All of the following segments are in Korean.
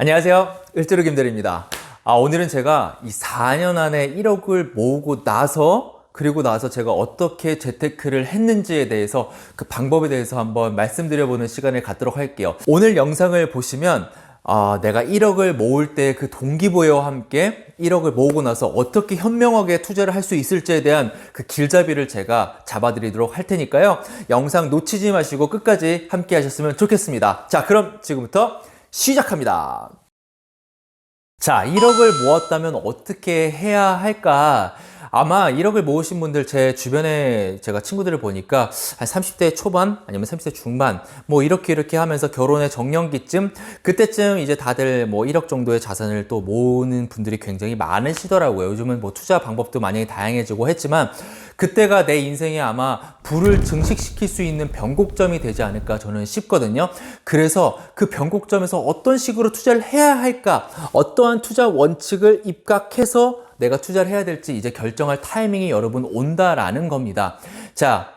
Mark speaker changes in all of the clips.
Speaker 1: 안녕하세요. 을지로 김대리입니다. 오늘은 제가 이 4년 안에 1억을 모으고 그리고 나서 제가 어떻게 재테크를 했는지에 대해서 그 방법에 대해서 한번 말씀드려보는 시간을 갖도록 할게요. 오늘 영상을 보시면 내가 1억을 모을 때 그 동기부여와 함께 1억을 모으고 나서 어떻게 현명하게 투자를 할 수 있을지에 대한 그 길잡이를 제가 잡아드리도록 할 테니까요. 영상 놓치지 마시고 끝까지 함께 하셨으면 좋겠습니다. 자, 그럼 지금부터 시작합니다. 자, 1억을 모았다면 어떻게 해야 할까? 아마 1억을 모으신 분들 제 주변에 제가 친구들을 보니까 한 30대 초반 아니면 30대 중반 뭐 이렇게 하면서 결혼의 정년기쯤 그때쯤 이제 다들 뭐 1억 정도의 자산을 또 모으는 분들이 굉장히 많으시더라고요. 요즘은 뭐 투자 방법도 많이 다양해지고 했지만 그때가 내 인생에 아마 부를 증식시킬 수 있는 변곡점이 되지 않을까 저는 싶거든요. 그래서 그 변곡점에서 어떤 식으로 투자를 해야 할까? 어떠한 투자 원칙을 입각해서 내가 투자를 해야 될지 이제 결정할 타이밍이 여러분 온다라는 겁니다. 자,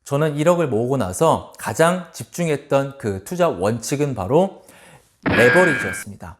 Speaker 1: 저는 1억을 모으고 나서 가장 집중했던 그 투자 원칙은 바로 레버리지였습니다.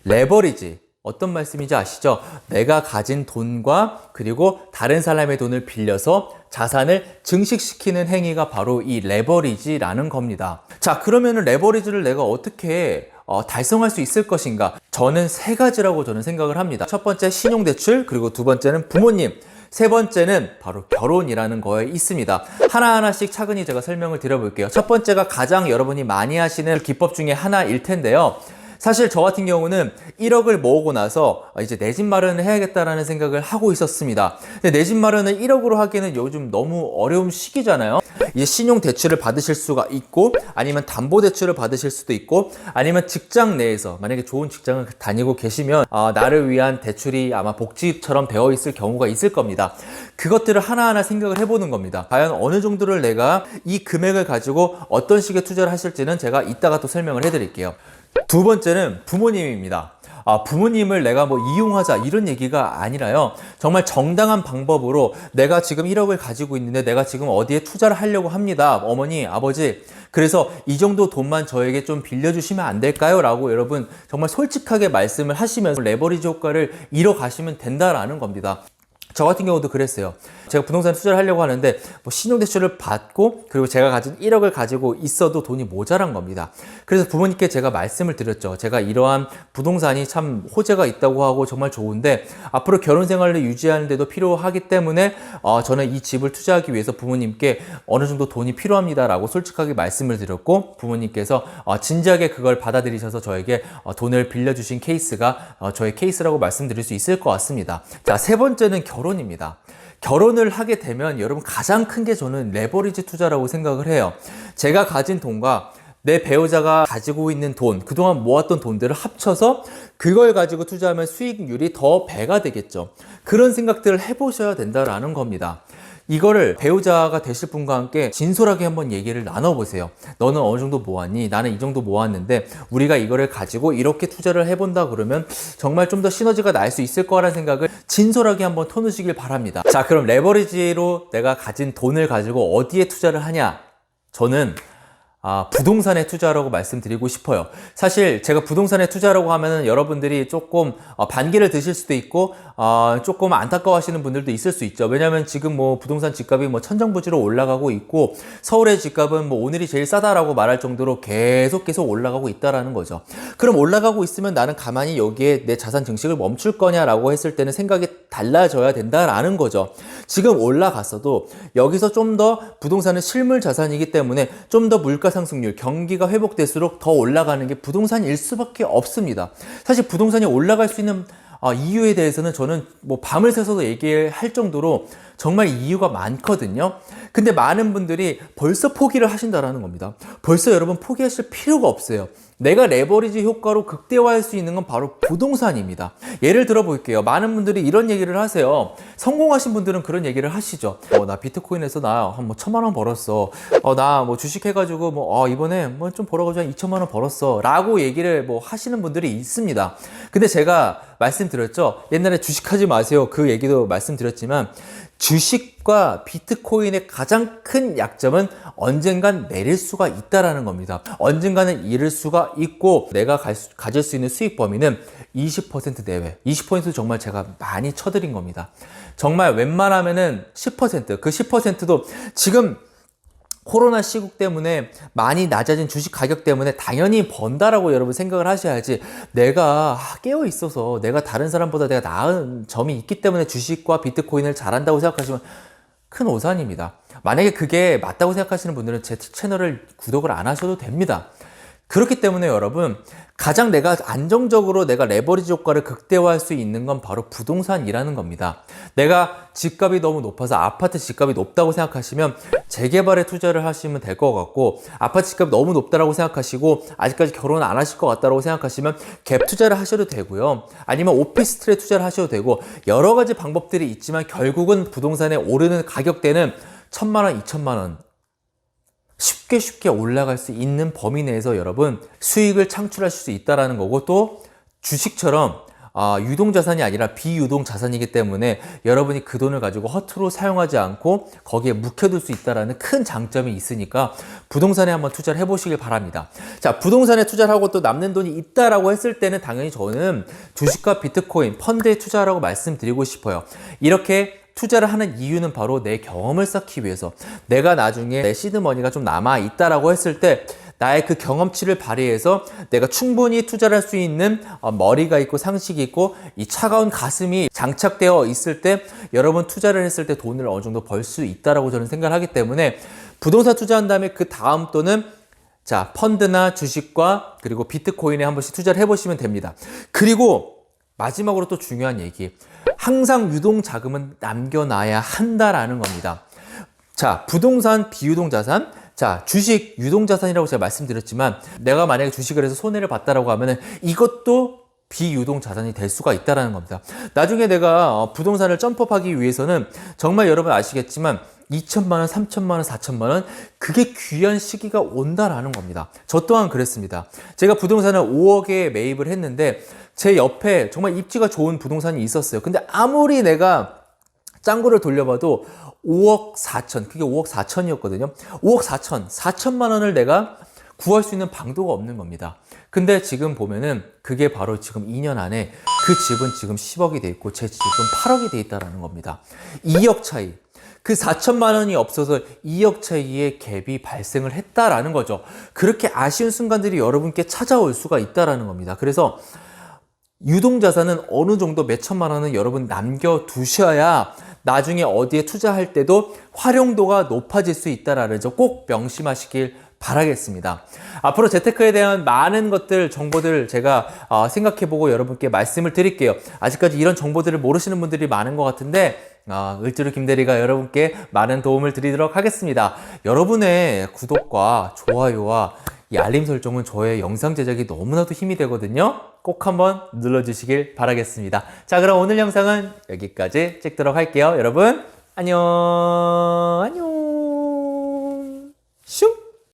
Speaker 1: 레버리지. 어떤 말씀인지 아시죠? 내가 가진 돈과 그리고 다른 사람의 돈을 빌려서 자산을 증식시키는 행위가 바로 이 레버리지라는 겁니다. 자, 그러면은 레버리지를 내가 어떻게 달성할 수 있을 것인가? 저는 세 가지라고 저는 생각을 합니다. 첫 번째 신용대출, 그리고 두 번째는 부모님, 세 번째는 바로 결혼이라는 거에 있습니다. 하나하나씩 차근히 제가 설명을 드려볼게요. 첫 번째가 가장 여러분이 많이 하시는 기법 중에 하나일 텐데요. 사실 저 같은 경우는 1억을 모으고 나서 이제 내 집 마련을 해야겠다라는 생각을 하고 있었습니다. 근데 내 집 마련을 1억으로 하기에는 요즘 너무 어려운 시기잖아요. 이제 신용 대출을 받으실 수가 있고 아니면 담보 대출을 받으실 수도 있고 아니면 직장 내에서 만약에 좋은 직장을 다니고 계시면 나를 위한 대출이 아마 복지처럼 되어 있을 경우가 있을 겁니다. 그것들을 하나하나 생각을 해보는 겁니다. 과연 어느 정도를 내가 이 금액을 가지고 어떤 식의 투자를 하실지는 제가 이따가 또 설명을 해드릴게요. 두 번째는 부모님입니다. 부모님을 내가 뭐 이용하자 이런 얘기가 아니라요. 정말 정당한 방법으로 내가 지금 1억을 가지고 있는데 내가 지금 어디에 투자를 하려고 합니다. 어머니, 아버지. 그래서 이 정도 돈만 저에게 좀 빌려주시면 안 될까요? 라고 여러분 정말 솔직하게 말씀을 하시면서 레버리지 효과를 이뤄가시면 된다라는 겁니다. 저 같은 경우도 그랬어요. 제가 부동산 투자를 하려고 하는데 뭐 신용대출을 받고 그리고 제가 가진 1억을 가지고 있어도 돈이 모자란 겁니다. 그래서 부모님께 제가 말씀을 드렸죠. 제가 이러한 부동산이 참 호재가 있다고 하고 정말 좋은데 앞으로 결혼 생활을 유지하는 데도 필요하기 때문에 저는 이 집을 투자하기 위해서 부모님께 어느 정도 돈이 필요합니다 라고 솔직하게 말씀을 드렸고 부모님께서 진지하게 그걸 받아들이셔서 저에게 돈을 빌려주신 케이스가 저의 케이스라고 말씀드릴 수 있을 것 같습니다. 자, 세 번째는 결혼입니다. 결혼을 하게 되면 여러분 가장 큰 게 저는 레버리지 투자라고 생각을 해요. 제가 가진 돈과 내 배우자가 가지고 있는 돈, 그동안 모았던 돈들을 합쳐서 그걸 가지고 투자하면 수익률이 더 배가 되겠죠. 그런 생각들을 해보셔야 된다라는 겁니다. 이거를 배우자가 되실 분과 함께 진솔하게 한번 얘기를 나눠보세요. 너는 어느 정도 모았니? 나는 이 정도 모았는데 우리가 이거를 가지고 이렇게 투자를 해본다 그러면 정말 좀 더 시너지가 날 수 있을 거라는 생각을 진솔하게 한번 터놓으시길 바랍니다. 자, 그럼 레버리지로 내가 가진 돈을 가지고 어디에 투자를 하냐? 저는 부동산에 투자라고 말씀드리고 싶어요. 사실 제가 부동산에 투자라고 하면은 여러분들이 조금 반기를 드실 수도 있고 조금 안타까워하시는 분들도 있을 수 있죠. 왜냐하면 지금 뭐 부동산 집값이 뭐 천정부지로 올라가고 있고 서울의 집값은 뭐 오늘이 제일 싸다라고 말할 정도로 계속 올라가고 있다라는 거죠. 그럼 올라가고 있으면 나는 가만히 여기에 내 자산 증식을 멈출 거냐라고 했을 때는 생각이 달라져야 된다라는 거죠. 지금 올라갔어도 여기서 좀 더 부동산은 실물 자산이기 때문에 좀 더 물가 상승률, 경기가 회복될수록 더 올라가는 게 부동산일 수밖에 없습니다. 사실 부동산이 올라갈 수 있는 이유에 대해서는 저는 뭐 밤을 새서도 얘기할 정도로 정말 이유가 많거든요. 근데 많은 분들이 벌써 포기를 하신다라는 겁니다. 벌써 여러분 포기하실 필요가 없어요. 내가 레버리지 효과로 극대화할 수 있는 건 바로 부동산입니다. 예를 들어 볼게요. 많은 분들이 이런 얘기를 하세요. 성공하신 분들은 그런 얘기를 하시죠. 나 비트코인에서 나 한 뭐 1,000만 원 벌었어. 나 뭐 주식 해가지고 이번에 뭐 좀 벌어가지고 한 2,000만 원 벌었어. 라고 얘기를 뭐 하시는 분들이 있습니다. 근데 제가 말씀드렸죠. 옛날에 주식하지 마세요. 그 얘기도 말씀드렸지만 주식과 비트코인의 가장 큰 약점은 언젠간 내릴 수가 있다라는 겁니다. 언젠가는 잃을 수가 있고 내가 가질 수 있는 수익 범위는 20% 내외. 20% 정말 제가 많이 쳐드린 겁니다. 정말 웬만하면은 10%, 그 10%도 지금 코로나 시국 때문에 많이 낮아진 주식 가격 때문에 당연히 번다라고 여러분 생각을 하셔야지, 내가 깨어 있어서 내가 다른 사람보다 내가 나은 점이 있기 때문에 주식과 비트코인을 잘한다고 생각하시면 큰 오산입니다. 만약에 그게 맞다고 생각하시는 분들은 제 채널을 구독을 안 하셔도 됩니다. 그렇기 때문에 여러분, 가장 내가 안정적으로 내가 레버리지 효과를 극대화할 수 있는 건 바로 부동산이라는 겁니다. 내가 집값이 너무 높아서 아파트 집값이 높다고 생각하시면 재개발에 투자를 하시면 될 것 같고, 아파트 집값이 너무 높다고 생각하시고 아직까지 결혼 안 하실 것 같다고 생각하시면 갭 투자를 하셔도 되고요. 아니면 오피스텔에 투자를 하셔도 되고, 여러 가지 방법들이 있지만 결국은 부동산에 오르는 가격대는 1,000만 원, 2,000만 원 쉽게 올라갈 수 있는 범위 내에서 여러분 수익을 창출하실 수 있다는 거고, 또 주식처럼 유동자산이 아니라 비유동자산이기 때문에 여러분이 그 돈을 가지고 허투루 사용하지 않고 거기에 묵혀둘 수 있다는 큰 장점이 있으니까 부동산에 한번 투자를 해보시길 바랍니다. 자, 부동산에 투자를 하고 또 남는 돈이 있다라고 했을 때는 당연히 저는 주식과 비트코인, 펀드에 투자하라고 말씀드리고 싶어요. 이렇게 투자를 하는 이유는 바로 내 경험을 쌓기 위해서, 내가 나중에 내 시드머니가 좀 남아 있다라고 했을 때 나의 그 경험치를 발휘해서 내가 충분히 투자를 할 수 있는 머리가 있고 상식이 있고 이 차가운 가슴이 장착되어 있을 때 여러분 투자를 했을 때 돈을 어느 정도 벌 수 있다라고 저는 생각을 하기 때문에, 부동산 투자한 다음에 그 다음 돈은 자, 펀드나 주식과 그리고 비트코인에 한 번씩 투자를 해보시면 됩니다. 그리고 마지막으로 또 중요한 얘기, 항상 유동 자금은 남겨놔야 한다라는 겁니다. 자, 부동산 비유동 자산, 자, 주식 유동 자산이라고 제가 말씀드렸지만, 내가 만약에 주식을 해서 손해를 봤다라고 하면은 이것도 비유동 자산이 될 수가 있다라는 겁니다. 나중에 내가 부동산을 점프하기 위해서는 정말 여러분 아시겠지만 2천만 원, 3천만 원, 4천만 원, 그게 귀한 시기가 온다라는 겁니다. 저 또한 그랬습니다. 제가 부동산을 5억에 매입을 했는데 제 옆에 정말 입지가 좋은 부동산이 있었어요. 근데 아무리 내가 짱구를 돌려봐도 5억 4천, 그게 5억 4천이었거든요. 5억 4천, 4천만 원을 내가 구할 수 있는 방도가 없는 겁니다. 근데 지금 보면은 그게 바로 지금 2년 안에 그 집은 지금 10억이 돼 있고 제 집은 8억이 돼 있다는 겁니다. 2억 차이. 그 4천만 원이 없어서 2억 차이의 갭이 발생을 했다라는 거죠. 그렇게 아쉬운 순간들이 여러분께 찾아올 수가 있다라는 겁니다. 그래서 유동자산은 어느 정도 몇 천만 원은 여러분 남겨두셔야 나중에 어디에 투자할 때도 활용도가 높아질 수 있다라는 점 꼭 명심하시길 바라겠습니다. 앞으로 재테크에 대한 많은 것들, 정보들 제가 생각해보고 여러분께 말씀을 드릴게요. 아직까지 이런 정보들을 모르시는 분들이 많은 것 같은데 을지로 김대리가 여러분께 많은 도움을 드리도록 하겠습니다. 여러분의 구독과 좋아요와 이 알림 설정은 저의 영상 제작이 너무나도 힘이 되거든요. 꼭 한번 눌러주시길 바라겠습니다. 자, 그럼 오늘 영상은 여기까지 찍도록 할게요. 여러분 안녕.